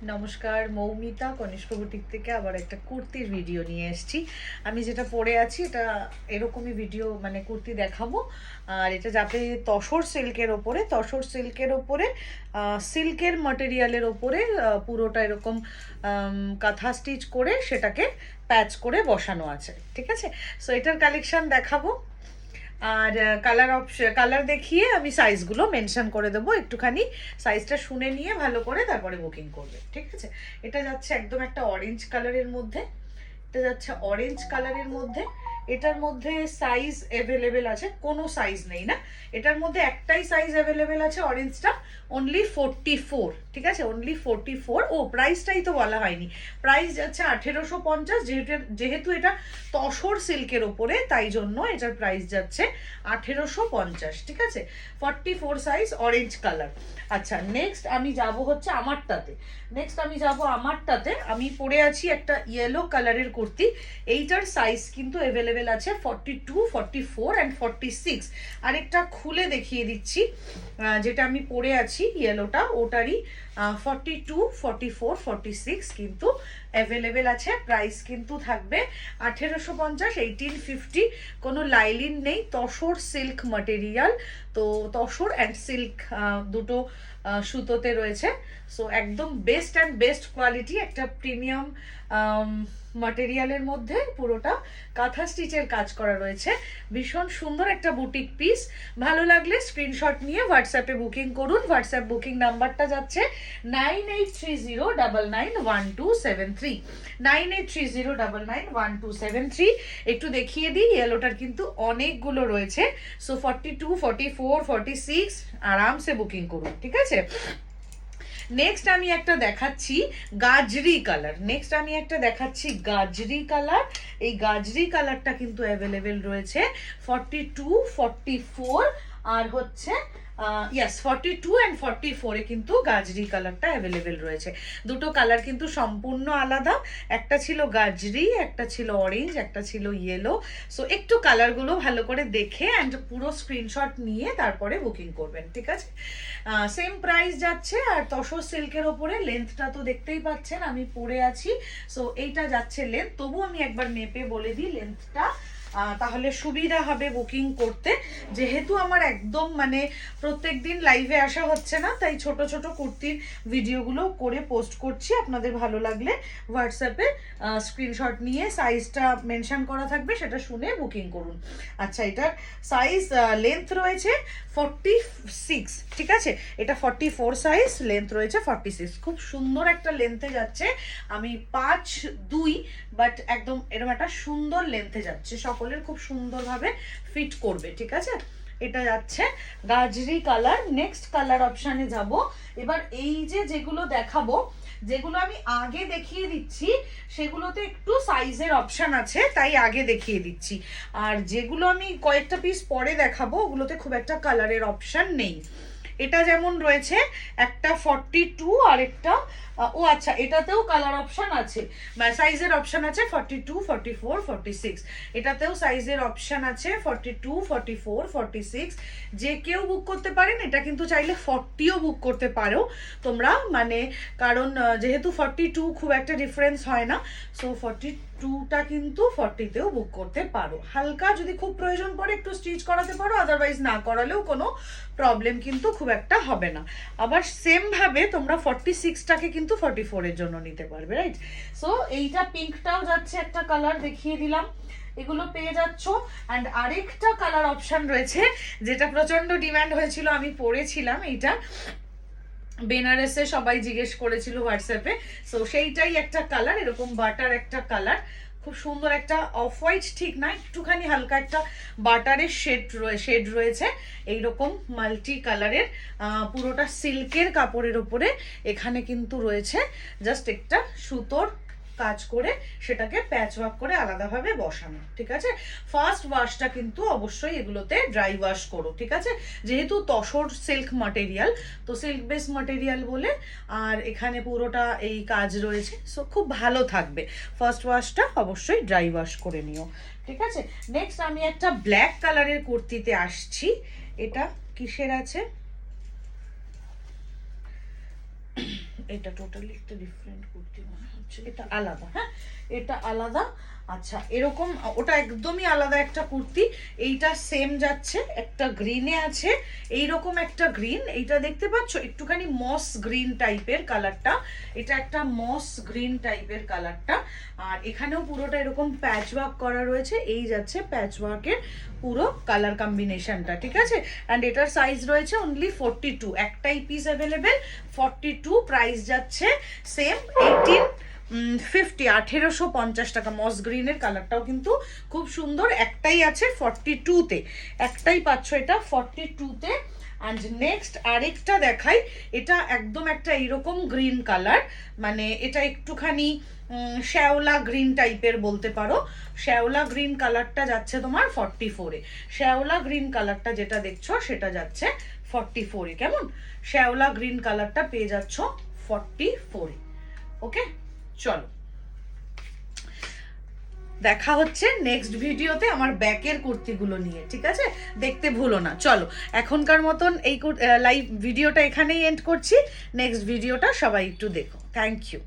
নমস্কার, মৌমিতা কনিষ্ক বুটিক থেকে আবার একটা কুর্তির ভিডিও নিয়ে এসেছি। আমি যেটা পরে আছি এটা এরকমই ভিডিও, মানে কুর্তি দেখাবো। আর এটা যাবে তসর সিল্কের ওপরে সিল্কের মাটেরিয়ালের ওপরে পুরোটা এরকম কাঁথা স্টিচ করে সেটাকে প্যাচ করে বসানো আছে। ঠিক আছে, সো এটার কালেকশন দেখাবো। আর কালার দেখিয়ে আমি সাইজগুলো মেনশন করে দেবো, একটুখানি সাইজটা শুনে নিয়ে ভালো করে তারপরে বুকিং করবে। ঠিক আছে, এটা যাচ্ছে একদম একটা অরেঞ্জ কালারের মধ্যে, এটার মধ্যে সাইজ অ্যাভেলেবেল আছে, কোনো সাইজ নেই না, এটার মধ্যে একটাই সাইজ অ্যাভেলেবেল আছে অরেঞ্জটা, অনলি 44। ঠিক আছে, অনলি 44। ও প্রাইসটাই তো বলা হয়নি, প্রাইস যাচ্ছে 1850। যেহেতু এটা তসর সিল্কের ওপরে তাই জন্য এটার প্রাইস যাচ্ছে 1850। ঠিক আছে, 44 সাইজ, অরেঞ্জ কালার। আচ্ছা, নেক্সট আমি যাব হচ্ছে আমারটাতে আমি পরে আছি একটা ইয়েলো কালারের কুর্তি। এইটার সাইজ কিন্তু অ্যাভেলেবেল আছে 42, 44 অ্যান্ড 46। আরেকটা খুলে দেখিয়ে দিচ্ছি, যেটা আমি পরে আছি ইয়েলোটা, ওটারই 42, 44, 46 কিন্তু অ্যাভেলেবেল আছে। প্রাইস কিন্তু থাকবে 1850, 1850। কোনো লাইলিন নেই, তসর সিল্ক ম্যাটেরিয়াল। তো তসর অ্যান্ড সিল্ক দুটো সুতোতে রয়েছে। সো একদম বেস্ট কোয়ালিটি, একটা প্রিমিয়াম ম্যাটেরিয়ালের মধ্যে পুরোটা কাঁথা স্টিচের কাজ করা রয়েছে। ভীষণ সুন্দর একটা বুটিক পিস। ভালো লাগলে স্ক্রিনশট নিয়ে হোয়াটসঅ্যাপে বুকিং করুন। হোয়াটসঅ্যাপ বুকিং নাম্বারটা যাচ্ছে 9830991273, 9830991273। একটু দেখিয়ে দিই, ইয়েলোটার কিন্তু অনেকগুলো রয়েছে। সো 42, 44, 46 আরামসে বুকিং করুন। ঠিক আছে, নেক্সট আমি একটা দেখাচ্ছি গাজরি কালার। এই গাজরি কালারটা কিন্তু অ্যাভেলেবেল রয়েছে 42, 44 আর হচ্ছে 42 অ্যান্ড 44-এ কিন্তু গাজরি কালারটা অ্যাভেলেবেল রয়েছে। দুটো কালার কিন্তু সম্পূর্ণ আলাদা, একটা ছিল গাজরি, একটা ছিল অরেঞ্জ, একটা ছিল ইয়েলো। সো একটু কালারগুলো ভালো করে দেখে অ্যান্ড পুরো স্ক্রিনশট নিয়ে তারপরে বুকিং করবেন। ঠিক আছে, সেম প্রাইস যাচ্ছে। আর তসর সিল্কের ওপরে লেন্থটা তো দেখতেই পাচ্ছেন আমি পরে আছি। সো এইটা যাচ্ছে লেন্থ, তবু আমি একবার মেপে বলে দিই লেন্থটা, তাহলে সুবিধা হবে বুকিং করতে। যেহেতু আমার একদম মানে প্রত্যেক দিন লাইভে আসা হচ্ছে না, তাই ছোট ছোট কুর্তির ভিডিওগুলো করে পোস্ট করছি। আপনাদের ভালো লাগলে হোয়াটসঅ্যাপে স্ক্রিনশট নিয়ে সাইজটা মেনশন করা থাকবে, সেটা শুনে বুকিং করুন। আচ্ছা, এটার সাইজ লেন্থ রয়েছে 46। ঠিক আছে, এটা 44 সাইজ, লেন্থ রয়েছে 46। খুব সুন্দর একটা লেন্থে যাচ্ছে। আমি 5'2", বাট একদম এরকম একটা সুন্দর লেন্থে যাচ্ছে, সকলের খুব সুন্দরভাবে ফিট করবে। ঠিক আছে, এটা যাচ্ছে গাজরি কালার। নেক্সট কালার অপশানে যাব। এবার এই যেগুলো দেখাবো, যেগুলো আমি আগে দেখিয়ে দিচ্ছি সেগুলোতে একটু সাইজের অপশান আছে, তাই আগে দেখিয়ে দিচ্ছি। আর যেগুলো আমি কয়েকটা পিস পরে দেখাবো ওগুলোতে খুব একটা কালারের অপশান নেই। এটা যেমন রয়েছে একটা 42 আর একটা ও আচ্ছা, এটাতেও কালার অপশন আছে, সাইজের অপশন আছে 42, 44, 46। এটাতেও সাইজের অপশন আছে 42, 44, 46। যে কেউ বুক করতে পারেন, এটা কিন্তু চাইলে 40ও বুক করতে পারো তোমরা, মানে কারণ যেহেতু 42 খুব একটা ডিফারেন্স হয় না। সো 42টা কিন্তু 40তেও বুক করতে পারো। হালকা যদি খুব প্রয়োজন পড়ে একটু স্টিচ করাতে পারো, আদারওয়াইজ না করালেও কোনো প্রবলেম কিন্তু খুব একটা হবে না। আবার সেম ভাবে তোমরা 46টাকে কিন্তু 44-এর জন্য নিতে পারবে, রাইট? সো এইটা পিঙ্কটাও যাচ্ছে, একটা কালার দেখিয়ে দিলাম, এগুলো পেয়ে যাচ্ছ। অ্যান্ড আরেকটা কালার অপশন রয়েছে যেটা প্রচন্ড ডিমান্ড হয়েছিল, আমি পরেছিলাম এইটা, বেনারসে সবাই জিজ্ঞেস করেছিল হোয়াটসঅ্যাপে। সো সেইটাই একটা কালার, এরকম বাটার একটা কালার, খুব সুন্দর একটা অফ হোয়াইট ঠিক না, একটুখানি হালকা একটা বাটারের শেড রয়েছে এইরকম মাল্টি কালারের, পুরোটা সিল্কের কাপড়ের ওপরে। এখানে কিন্তু রয়েছে জাস্ট একটা সুতোর কাজ করে সেটাকে প্যাচ ওয়ার্ক করে আলাদাভাবে বসানো। ঠিক আছে, ফার্স্ট ওয়াশটা কিন্তু অবশ্যই এগুলোতে ড্রাই ওয়াশ করো। ঠিক আছে, যেহেতু তসর সিল্ক মাটেরিয়াল, তো সিল্ক বেস মাটেরিয়াল বলে, আর এখানে পুরোটা এই কাজ রয়েছে, সো খুব ভালো থাকবে। ফার্স্ট ওয়াশটা অবশ্যই ড্রাই ওয়াশ করে নিও। ঠিক আছে, নেক্সট আমি একটা ব্ল্যাক কালারের কুর্তিতে আসছি। এটা কিসের আছে, এটা টোটালি একটা ডিফারেন্ট কুর্তি মনে হচ্ছে, এটা আলাদা, হ্যাঁ এটা আলাদা। আচ্ছা এরকম, ওটা একদমই আলাদা একটা কুর্তি, এইটা সেম যাচ্ছে, একটা গ্রিনে আছে, এইরকম একটা গ্রিন, এইটা দেখতে পাচ্ছ একটুখানি মস গ্রিন টাইপের কালারটা, এটা একটা মস গ্রিন টাইপের কালারটা। আর এখানেও পুরোটা এরকম প্যাচ ওয়ার্ক করা রয়েছে, এই যাচ্ছে প্যাচ ওয়ার্কের পুরো কালার কম্বিনেশনটা, ঠিক আছে। অ্যান্ড এটার সাইজ রয়েছে অনলি 42, একটাই পিস অ্যাভেলেবেল 42, প্রাইস যাচ্ছে সেম 1850 টাকা। মস গ্রিনের কালারটাও কিন্তু খুব সুন্দর, একটাই আছে 42-তে, একটাই পাচ্ছ এটা 42-তে। অ্যান্ড নেক্সট আরেকটা দেখাই, এটা একদম একটা এইরকম গ্রিন কালার, মানে এটা একটুখানি শ্যাওলা গ্রিন টাইপের বলতে পারো। শ্যাওলা গ্রিন কালারটা যাচ্ছে তোমার 44-এ, শ্যাওলা গ্রিন কালারটা যেটা দেখছো সেটা যাচ্ছে 44-এ। কেমন, শ্যাওলা গ্রিন কালারটা পেয়ে যাচ্ছ 44-এ। ওকে, চলো দেখা হচ্ছে নেক্সট ভিডিওতে আমার ব্যাকের কুর্তিগুলো নিয়ে, ঠিক আছে, দেখতে ভুলো না। চলো এখনকার মতন এই লাইভ ভিডিওটা এখানেই এন্ড করছি, নেক্সট ভিডিওটা সবাই একটু দেখো। Thank you.